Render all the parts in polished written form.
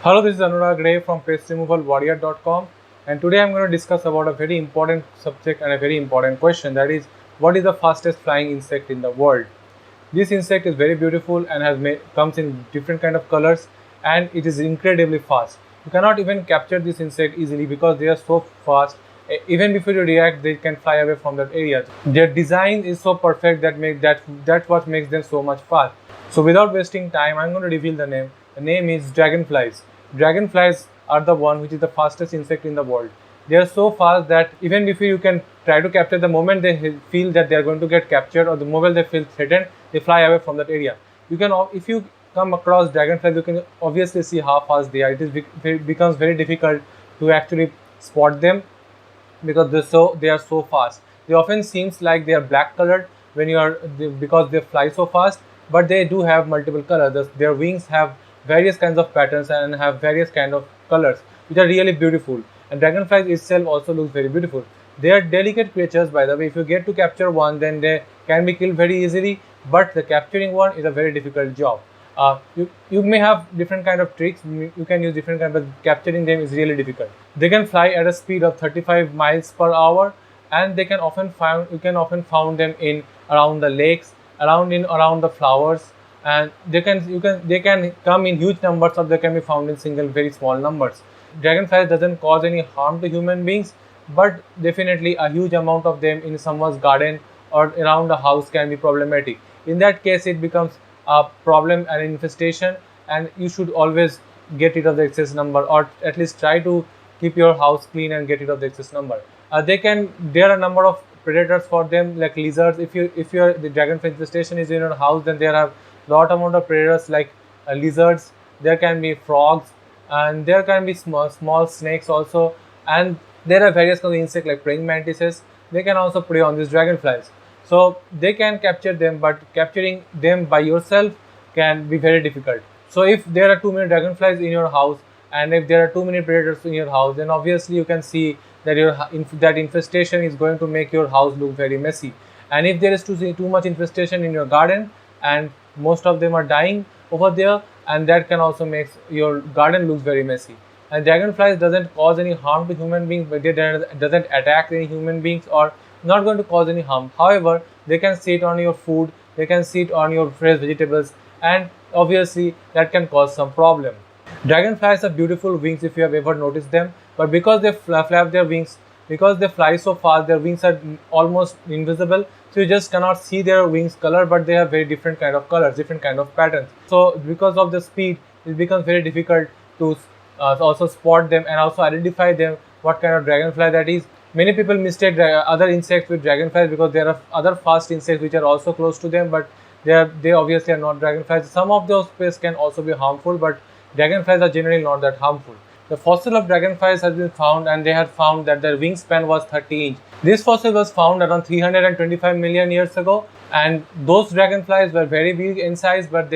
Hello, this is Anurag Ray from PestRemovalWarrior.com, and today I'm going to discuss about a very important subject and a very important question, that is, what is the fastest flying insect in the world? This insect is very beautiful and comes in different kind of colors, and it is incredibly fast. You cannot even capture this insect easily because they are so fast. Even before you react, they can fly away from that area. Their design is so perfect that's what makes them so much fast. So without wasting time, I'm going to reveal the name. The name is dragonflies. Dragonflies are the one which is the fastest insect in the world. They are so fast that even if you can try to capture, the moment they feel that they are going to get captured or the moment they feel threatened, they fly away from that area. If you come across dragonflies, you can obviously see how fast they are. It becomes very difficult to actually spot them because they are so fast. They often seems like they are black colored because they fly so fast, but they do have multiple colors. Their wings have various kinds of patterns and have various kind of colors, which are really beautiful. And dragonflies itself also looks very beautiful. They are delicate creatures, by the way. If you get to capture one, then they can be killed very easily. But the capturing one is a very difficult job. You may have different kind of tricks. You can use different kind, but capturing them is really difficult. They can fly at a speed of 35 miles per hour, and you can often find them in around the lakes, around the flowers, and they can come in huge numbers, or they can be found in single very small numbers. Dragonflies doesn't cause any harm to human beings, but definitely a huge amount of them in someone's garden or around the house can be problematic. In that case, it becomes a problem and infestation, and you should always get rid of the excess number, or at least try to keep your house clean and get rid of the excess number. There are a number of predators for them, like lizards. If the dragonfly infestation is in your house, then there are lot amount of predators like lizards. There can be frogs, and there can be small snakes also, and there are various kinds of insects like praying mantises. They can also prey on these dragonflies, so they can capture them, but capturing them by yourself can be very difficult. So if there are too many dragonflies in your house, and if there are too many predators in your house, then obviously you can see that that infestation is going to make your house look very messy. And if there is too much infestation in your garden, and most of them are dying over there, and that can also make your garden looks very messy. And dragonflies doesn't cause any harm to human beings, but doesn't attack any human beings, or not going to cause any harm. However, they can sit on your food, they can sit on your fresh vegetables, and obviously that can cause some problem. Dragonflies have beautiful wings if you have ever noticed them, but because they flap their wings, because they fly so fast, their wings are almost invisible, so you just cannot see their wings color, but they have very different kind of colors, different kind of patterns. So because of the speed, it becomes very difficult to also spot them and also identify them, what kind of dragonfly that is. Many people mistake other insects with dragonflies because there are other fast insects which are also close to them, but they obviously are not dragonflies. Some of those pests can also be harmful, but dragonflies are generally not that harmful. The fossil of dragonflies has been found, and they had found that their wingspan was 30 inch. This fossil was found around 325 million years ago, and those dragonflies were very big in size, but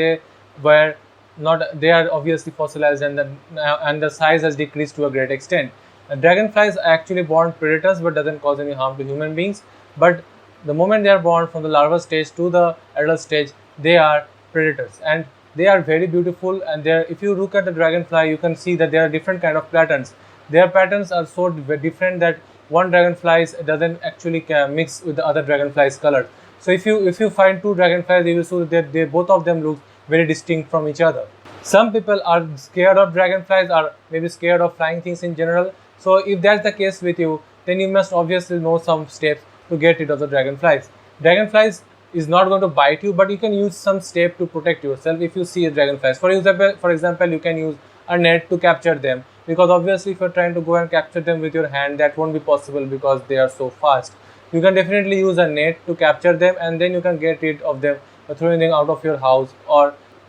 were not. They are obviously fossilized, and the size has decreased to a great extent. Dragonflies are actually born predators, but doesn't cause any harm to human beings. But the moment they are born, from the larval stage to the adult stage, they are predators, and they are very beautiful. And if you look at the dragonfly, you can see that there are different kind of patterns. Their patterns are so different that one dragonfly doesn't actually mix with the other dragonfly's color. So if you find two dragonflies, you will see that both of them look very distinct from each other. Some people are scared of dragonflies, or maybe scared of flying things in general. So if that's the case with you, then you must obviously know some steps to get rid of the dragonflies. Dragonflies is not going to bite you, but you can use some step to protect yourself if you see a dragonflies. For example, you can use a net to capture them, because obviously if you're trying to go and capture them with your hand, that won't be possible because they are so fast. You can definitely use a net to capture them, and then you can get rid of them by throwing them out of your house.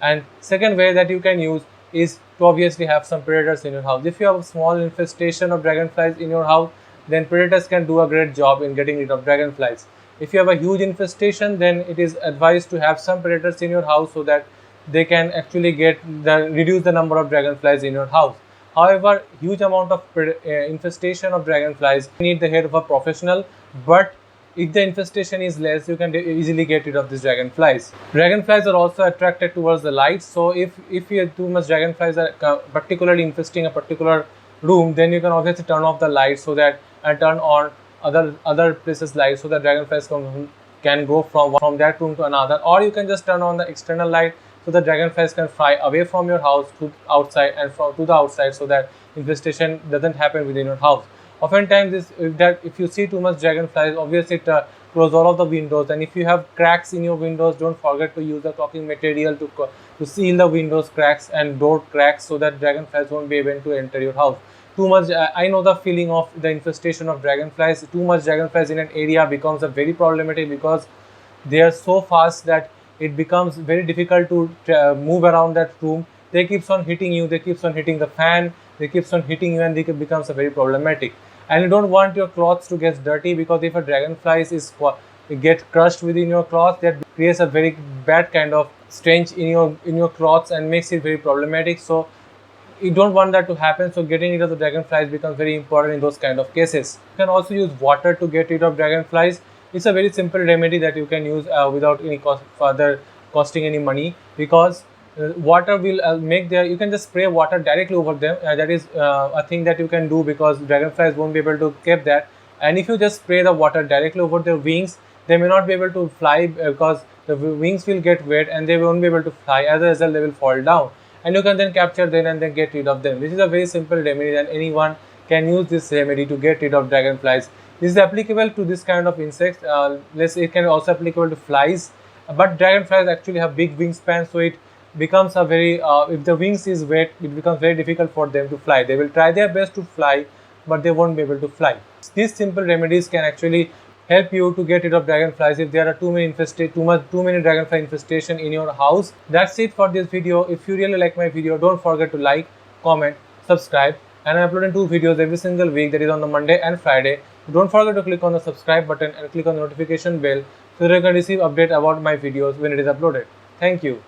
And second way that you can use is to obviously have some predators in your house. If you have a small infestation of dragonflies in your house, then predators can do a great job in getting rid of dragonflies. If you have a huge infestation, then it is advised to have some predators in your house so that they can actually reduce the number of dragonflies in your house. However, huge amount of infestation of dragonflies, you need the help of a professional, but if the infestation is less, you can easily get rid of these dragonflies. Dragonflies are also attracted towards the light, so if you have too much dragonflies are particularly infesting a particular room, then you can obviously turn off the light so that and turn on other places light, so that dragonflies can go from that room to another, or you can just turn on the external light so the dragonflies can fly away from your house to outside and to the outside, so that infestation doesn't happen within your house. Oftentimes if you see too much dragonflies, obviously close all of the windows, and if you have cracks in your windows, don't forget to use the caulking material to seal the windows cracks and door cracks, so that dragonflies won't be able to enter your house. Too much, I know the feeling of the infestation of dragonflies. Too much dragonflies in an area becomes a very problematic, because they are so fast that it becomes very difficult to move around that room. They keeps on hitting you, they keeps on hitting the fan, they keeps on hitting you, and it becomes a very problematic. And you don't want your clothes to get dirty, because if a dragonfly is get crushed within your cloth, that creates a very bad kind of stench in your clothes and makes it very problematic. So you don't want that to happen, so getting rid of the dragonflies becomes very important in those kind of cases. You can also use water to get rid of dragonflies. It's a very simple remedy that you can use without any further costing any money, because water will make their, you can just spray water directly over them. That is a thing that you can do, because dragonflies won't be able to keep that. And if you just spray the water directly over their wings, they may not be able to fly, because the wings will get wet and they won't be able to fly. As a result, they will fall down, and you can then capture them and then get rid of them. This is a very simple remedy, and anyone can use this remedy to get rid of dragonflies. This is applicable to this kind of insects. It can also applicable to flies, but dragonflies actually have big wingspan, so it becomes a very if the wings is wet, it becomes very difficult for them to fly. They will try their best to fly, but they won't be able to fly. These simple remedies can actually help you to get rid of dragonflies if there are too many dragonfly infestation in your house. That's it for this video. If you really like my video, don't forget to like, comment, subscribe, and I'm uploading 2 videos every single week, that is on the Monday and Friday. Don't forget to click on the subscribe button and click on the notification bell so that you can receive update about my videos when it is uploaded. Thank you.